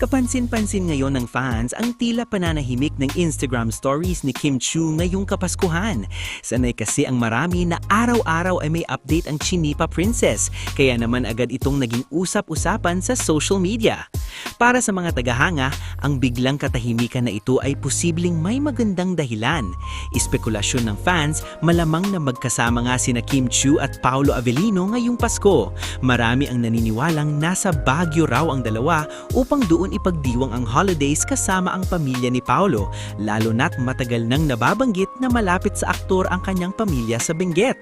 Kapansin-pansin ngayon ng fans ang tila pananahimik ng Instagram stories ni Kim Chiu ngayong Kapaskuhan. Sanay kasi ang marami na araw-araw ay may update ang Chinipa Princess, kaya naman agad itong naging usap-usapan sa social media. Para sa mga tagahanga, ang biglang katahimikan na ito ay posibleng may magandang dahilan. Espekulasyon ng fans, malamang na magkasama nga sina Kim Chiu at Paolo Avellino ngayong Pasko. Marami ang naniniwalang nasa Baguio raw ang dalawa upang doon ipagdiwang ang holidays kasama ang pamilya ni Paolo, lalo na't matagal nang nababanggit na malapit sa aktor ang kanyang pamilya sa Benguet.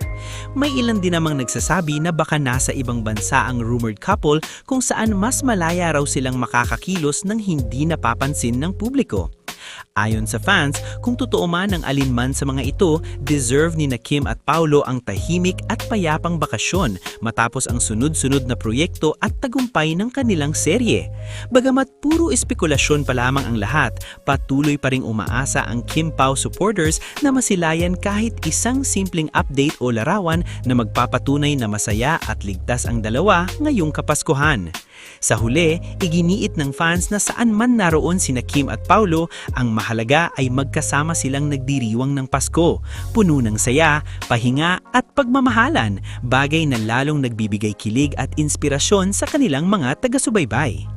May ilan din namang nagsasabi na baka nasa ibang bansa ang rumored couple kung saan mas malaya raw silang makakakilos nang hindi napapansin ng publiko. Ayon sa fans, kung totoo man ang alinman sa mga ito, deserve ni na Kim at Paolo ang tahimik at payapang bakasyon matapos ang sunod-sunod na proyekto at tagumpay ng kanilang serye. Bagamat puro espekulasyon pa lamang ang lahat, patuloy pa ring umaasa ang Kim Pao supporters na masilayan kahit isang simpleng update o larawan na magpapatunay na masaya at ligtas ang dalawa ngayong Kapaskuhan. Sa huli, iginiit ng fans na saan man naroon sina Kim at Paolo, ang mahalaga ay magkasama silang nagdiriwang ng Pasko, puno ng saya, pahinga at pagmamahalan, bagay na lalong nagbibigay kilig at inspirasyon sa kanilang mga taga-subaybay.